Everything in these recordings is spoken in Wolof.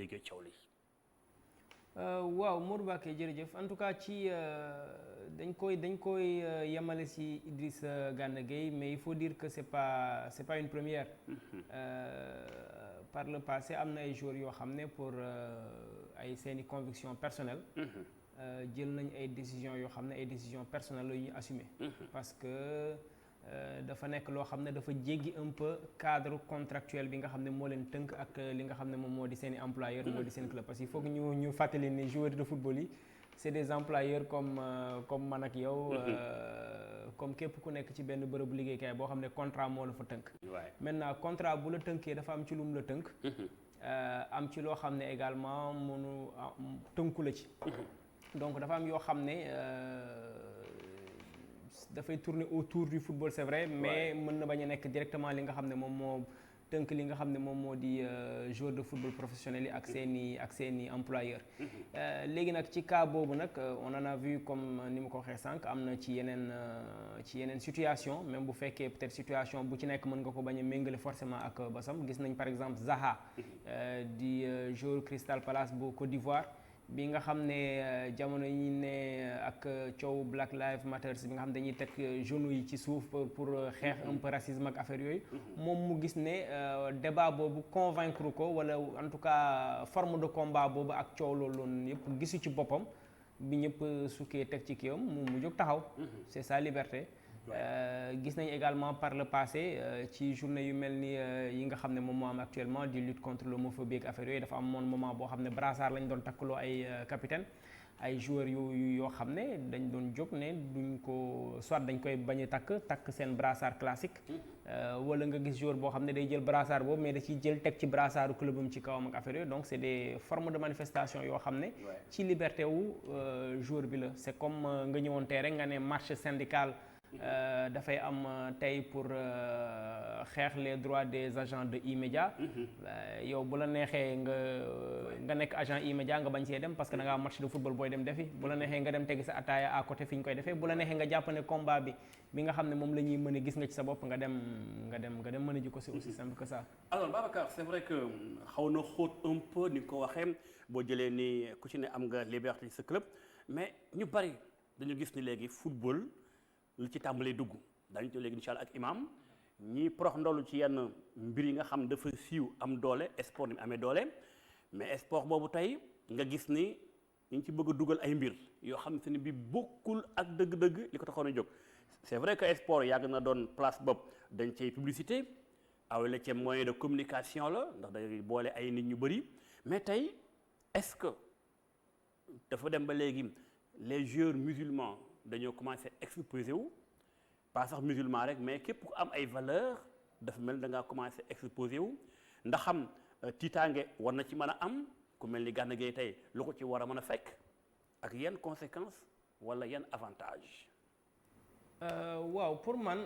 déggee coow li. waaw Modou Mbacké jërëjëf en tout cas ci dañ koy yemale ci Idrissa Gana Gueye mais il faut dire que c'est pas une première. Par le passé am na ay joueurs yoo xam ne pour ay seeni convictions personnelles. jël nañ ay décisions yoo xam ne ay décisions personnelles la ñu assumer. parce que dafa nekk loo xam ne dafa jéggi un peu cadre contractuel bi nga xam ne moo leen tënk ak li nga xam ne moom moo di seeni employeur moo di seen club parce que il faut que ñu fàttali ne joueurs de football yi c'est des employeurs comme man ak yow. comme képp ku nekk ci benn bërëbu liggéeykaay boo xam ne contrat moo la fa tënk. maintenant contrat bu la tënkee dafa am ci lum la tënk. am ci loo xam ne également mënu tënku la ci. donc dafa am yoo xam ne dafay tourner autour du football c'est vrai mais mën na bañ a nekk directement li nga xam ne moom moo tënk li nga xam ne moom moo di joueur de football professionnel yi ak seeni employeur. léegi nag ci cas boobu nag on en a vu comme ni ma ko waxee sànq am na ci yeneen situation même bu fekkee peut-être situation bu ci nekk mën nga ko bañ a méngale forcément ak basam gis nañ par exemple Zaha di joueur Crystal Palace bu Côte d'Ivoire. bi nga xam ne jamono yi ne ak coow Black Lives Matter bi nga xam dañuy teg genoux yi ci suuf pour xeex un peu racisme ak affaire yooyu moom mu gis ne débat boobu convaincre ko wala en tout cas forme de combat boobu ak coow loolu yëpp gisu ci boppam bi ñëpp sukkee teg ci kiwam mu jóg taxaw c'est sa liberté. gis nañ également par le passé ci journée yu mel ni yi nga xam ne moom moo am actuellement di lutte contre l'homophobie ak affaire yooyu dafa am moon moment boo xam ne brassard lañ doon takkaloo ay capitaine ay joueurs yoo xam ne dañ doon jóg ne duñ ko soit dañ koy bañ a takk seen brassard classique wala nga gis joueur boo xam ne day jël brassard boobu mais da ciy jël teg ci brassardu clubam ci kawam ak affaire yooyu donc c'est des formes de manifestation yoo xam ne ci liberté wu joueur bi la c'est comme nga ñëwoon tey rek nga ne marche syndicale dafay am tey pour xeex les droits des agents de E-Media. yow bu la neexee nga nekk agent E-Media nga bañ see dem parce que da ngaa match de football booy dem defi bu la neexee nga dem tegi sa ataaya à côté fi ñu koy defee bu la neexee nga jàpp ne combat bi nga xam ne moom la ñuy mën a gis nga ci sa bopp nga dem mën a ji ko c'est aussi simple que ça. alors Babacar c'est vrai que xaw na xóot un peu ni nga ko waxee boo jëlee ni ku ci ne am nga liberté sa club mais ñu bari dañu gis ni léegi football. lu ci tàmbalee dugg dañu to léegi incha allah ak imam ñii prox ndollu ci yenn mbir yi nga xam dafa siiw am doole sport ni mu amee doole mais sport boobu tey nga gis ni ñu ngi ci bëgg a dugal ay mbir yoo xam ne bi bokkul ak dëgg-dëgg li ko taxoon a jóg c'est vrai que sport yàgg na doon place bopp dañ cay publicité awla ca moyen de communication la ndax day boole ay nit ñu bëri mais tey est-ce que dafa dem ba léegi les joueurs musulmans dañoo commencé exposer wu pas sax musulman rek mais képp ku am ay valeurs dafa mel da ngaa commencé exposer wu ndax xam tiitaange war na ci mën a am ku mel ni Gana Gueye tey lu ko ci war a mën a fekk ak yan conséquences wala yan avantages. waaw pour man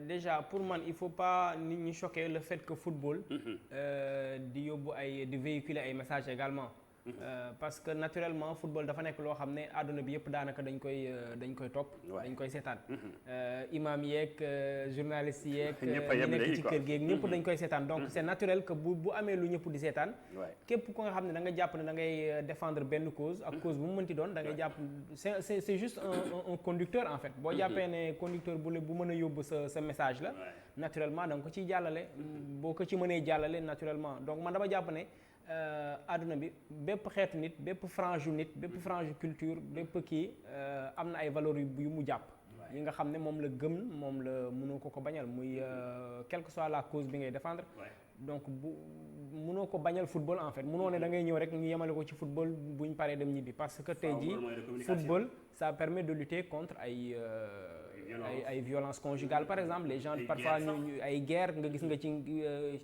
déjà pour man il faut pas nit ñi choquer le fait que football. di yóbbu di véhiculer ay messages également. parce que naturellement football dafa nekk loo xam ne àdduna bi yëpp daanaka dañ koy topp. dañ koy seetaan. imam yeeg journalistes yeeg. ñi nekk ci kër gi ñëpp dañ koy seetaan donc c'est naturel que bu amee lu ñëpp di seetaan. képp ku nga xam ne da nga jàpp ne da ngay défendre benn cause ak cause bu mu mënti doon da ngay jàpp c'est juste un conducteur en fait. boo jàppee ne conducteur bu mën a yóbbu sa message la. naturellement da nga ko ciy jàllale. boo ko ci mënee jàllale naturellement donc man dama jàpp ne. àdduna bi bépp xeetu nit bépp frange nit bépp frange culture bépp kii am na ay valeurs yu mu jàpp yi nga xam ne moom la gëm moom la mënoo ko bañal muy quelle que soit la cause bi ngay défendre donc mënoo ko bañal football en fait mënoo ne da ngay ñëw rek ñu yemale ko ci football bu ñu paree dem ñibbi parce que tey jii football ça permet de lutter contre ay violences conjugales par exemple les gens parfois ñu ay guerre nga gis nga ci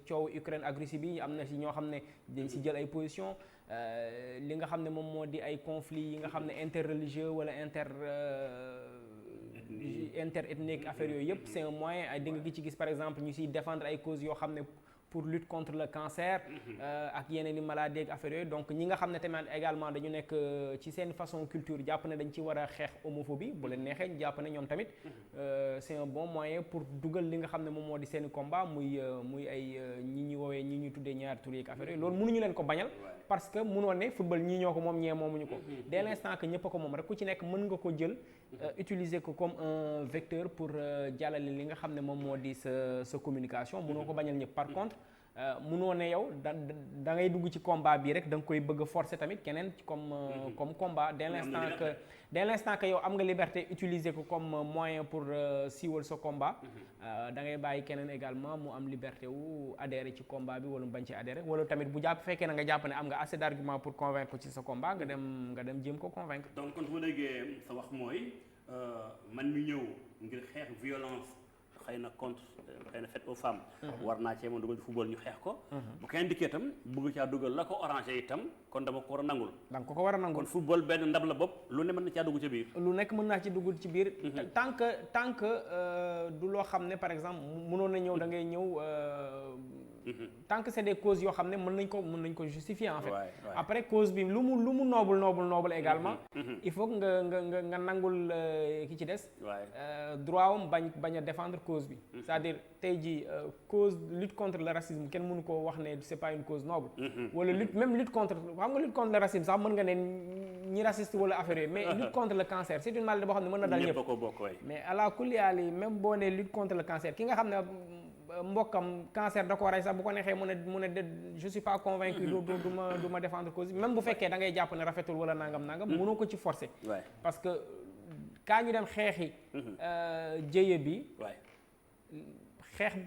coow Ukraine ak Russie bi am na si ñoo xam ne dañ si jël ay position li nga xam ne moom moo di ay conflits yi nga xam ne interreligieux wala interethnique affaire yooyu yëpp c'est un moyen di nga ci gis par exemple ñu siy défendre ay causes yoo xam ne pour lutte contre le cancer ak yeneen i maladies ak affaire yooyu donc ñi nga xam ne tamit également dañu nekk ci seen façon culture jàpp ne dañ ci war a xeex homophobie bu leen neexee jàpp ne ñoom tamit c'est un bon moyen pour dugal li nga xam ne moom moo di seen combat muy ay ñi ñuy woowee ñi ñuy tuddee ñaari tur yi ak affaire yooyu loolu mënuñu leen ko bañal parce que mënoon ne football ñii ñoo ko moom ñee moomuñu ko dès l'instant que ñëpp a ko moom rek ku ci nekk mën nga ko jël utiliser ko comme un vecteur pour jàllale li nga xam ne moom moo di sa communication mënoo ko bañal ñëpp par contre munoo ne yow da ngay dugg ci combat bi rek da nga koy bëgg a forcer tamit keneen comme combat dès l'instant que yow am nga liberté utiliser ko comme moyen pour siiwal sa combat da ngay bàyyi keneen également mu am liberté wu adhérer ci combat bi wala mu bañ ci adhérer wala tamit bu fekkee na nga jàpp ne am nga assez d'arguments pour convaincre ko ci sa combat nga dem jéem ko convaincre. donc kon su ma déggee sa wax mooy man mi ñëw ngir xeex violence xëy na contre xëy na faite aux femmes war naa cee mën dugal ci football ñu xeex ko bu kenn dikkee itam bëgg caa dugal la ko arrangé itam kon dama ko war a nangul da nga ko war a nangul kon football benn ndab la bopp lu ne mën na caa dugg ci biir lu nekk mën naa ci dugg ci biir tant que du loo xam ne par exemple mënoon na ñëw da ngay ñëw tant que c'est des causes yoo xam ne mën nañ ko justifier en fait après cause bi lu mu noble également il faut que nga nangul ki ci des droit am bañ a défendre cause bi c'est-à-dire tey jii cause lutte contre le racisme kenn mënu ko wax ne c'est pas une cause noble wala lutte contre le racisme sax mën nga ne ñi raciste wala affaire yooyu mais lutte contre le cancer c'est une maladie boo xam ne mën na dal ñëpp mais à la kulli haal même boo ne lutte contre le cancer ki nga xam ne mbokkam cancer da ko rey sax bu ko neexee mu ne je suis pas convaincu du ma défendre cause même bu fekkee da ngay jàpp ne rafetul wala nangam mënoo ko ci forcer parce que kaa ñu dem xeexi jëye bi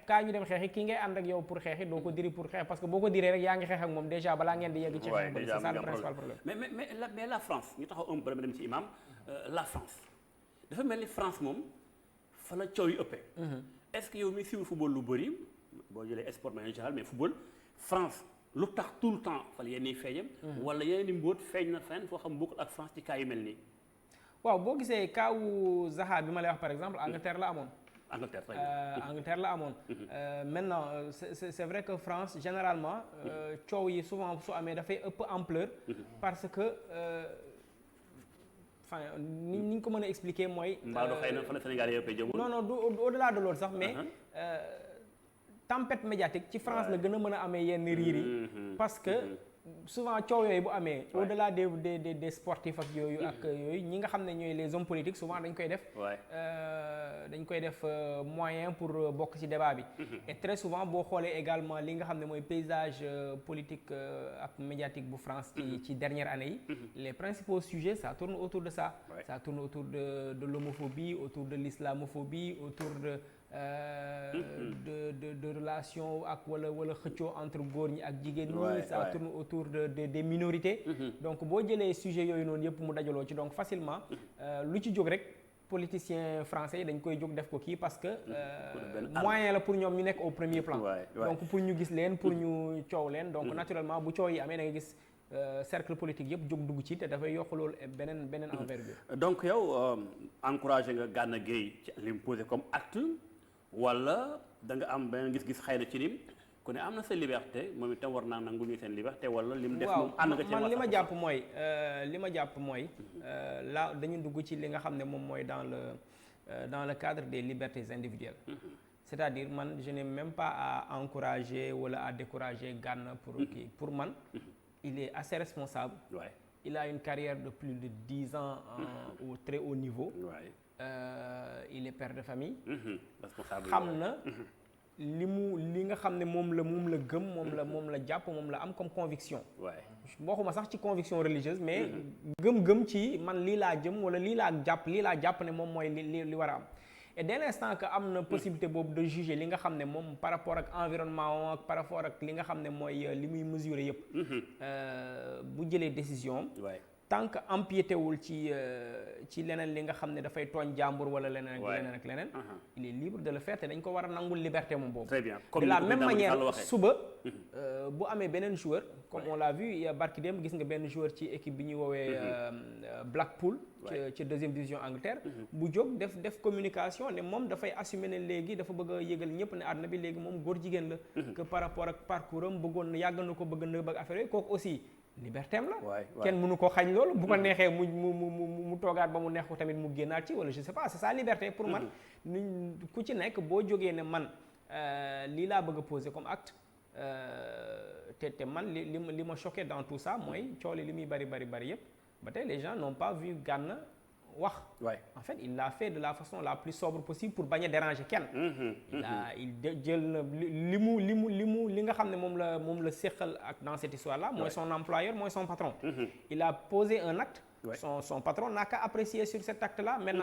kaa ñu dem xeexi ki ngay ànd ak yow pour xeexi doo ko diri pour xeex parce que boo ko diree rek yaa ngi xeex ak moom déjà balaa ngeen di yegg ci xeex c'est ça le principal problème mais la France ñu taxaw un peu dem ci imam la France dafa mel ni France moom fa la coow yi ëppee est-ce que yow mi suivre football lu bëri boo jëlee sport en général mais football France lu tax tout le temps fal yenn i feeñam wala yeneen i mbóot feeñ na fenn foo xam bokkul ak France ci cas yu mel nii waaw boo gisee kaawu Zaha bi ma lay wax par exemple Angleterre la amoon Angleterre la amoon maintenant c'est vrai que France généralement coow yi souvent su amee dafay ëpp ampleur parce que enfin ni ñu ko mën a expliquer mooy. mbaa du xëy na fan Sénégal yëpp a jëmul. non au-delà de loolu sax mais tempête médiatique ci France la gën a mën a amee yenn riir yi parce que souvent coow yooyu bu amee au-delà des sportifs ak yooyu ñi nga xam ne ñooy les hommes politiques souvent dañ koy def moyen pour bokk ci débat bi et très souvent boo xoolee également li nga xam ne mooy paysage politique ak médiatique bu France ci dernière année yi les principaux sujets ça tourne autour de ça ça tourne autour de l'homophobie autour de l'islamophobie autour de relation ak wala xëccoo entre góor ñi ak jigéen ñi ça tourne autour des minorités donc boo jëlee sujet yooyu noonu yëpp mu dajaloo ci donc facilement lu ci jóg rek politiciens français yi dañ koy jóg def ko kii parce que moyen la pour ñoom ñu nekk au premier plan donc pour ñu gis leen pour ñu coow leen donc naturellement bu coow yi amee da nga gis cercle politique yëpp jóg dugg ci te dafay yokk loolu beneen envergure donc yow encouragé nga Gana Gueye ci li mu posé comme acte wala da nga am beneen gis-gis xëy na ci lim ku ne am na sa liberté moom itam war naa nangu ñu seen liberté wala lim def moom ànd nga ci man li ma jàpp mooy là dañu dugg ci li nga xam ne moom mooy dans le cadre des libertés individuelles c'est-à-dire man je n'ai même pas à encourager wala à décourager Gana pour man il est assez responsable il a une carrière de plus de 10 ans au très haut niveau il est père de famille xam na li nga xam ne moom la gëm moom la jàpp moom la am comme conviction waxuma sax ci conviction religieuse mais gëm ci man lii laa jëm wala lii laa jàpp ne moom mooy li war a am et dès l'instant que am na possibilité boobu de juger li nga xam ne moom par rapport ak environnement ak par rapport ak li nga xam ne mooy li muy mesurer yëpp bu jëlee décision tant que empiété wul ci leneen li nga xam ne dafay tooñ jàmbur wala leneen ak leneen il est libre de le faire te dañ ko war a nangul liberté moom boobu. très bien de la même manière suba bu amee beneen joueur comme on l'a vu barki dem gis nga benn joueur ci équipe bi ñuy woowee Blackpool ci deuxième division Angleterre bu jóg def communication ne moom dafay assumer ne léegi dafa bëgg a yëgal ñëpp ne àdduna bi léegi moom góor jigéen la que par rapport ak parcours am bëggoon na yàgg na ko bëgg na bëgg affaire yooyu kooku aussi liberté am la kenn mënu ko xañ loolu bu ko neexee mu toogaat ba mu neex ko tamit mu génnaat ci wala je sais pas c'est ça liberté pour man ku ci nekk boo jógee ne man lii laa bëgg a poser comme acte te man li ma choqué dans tout ça mooy cooli li muy bari yëpp ba tey les gens n'ont pas vu Gana wax en fait il l'a fait de la façon la plus sobre possible pour bañ a déranger kenn il jël na li nga xam ne moom la séqal ak dans cette histoire là mooy son employeur mooy son patron il a posé un acte son patron n'a qu'à apprécier sur cet acte là maintenant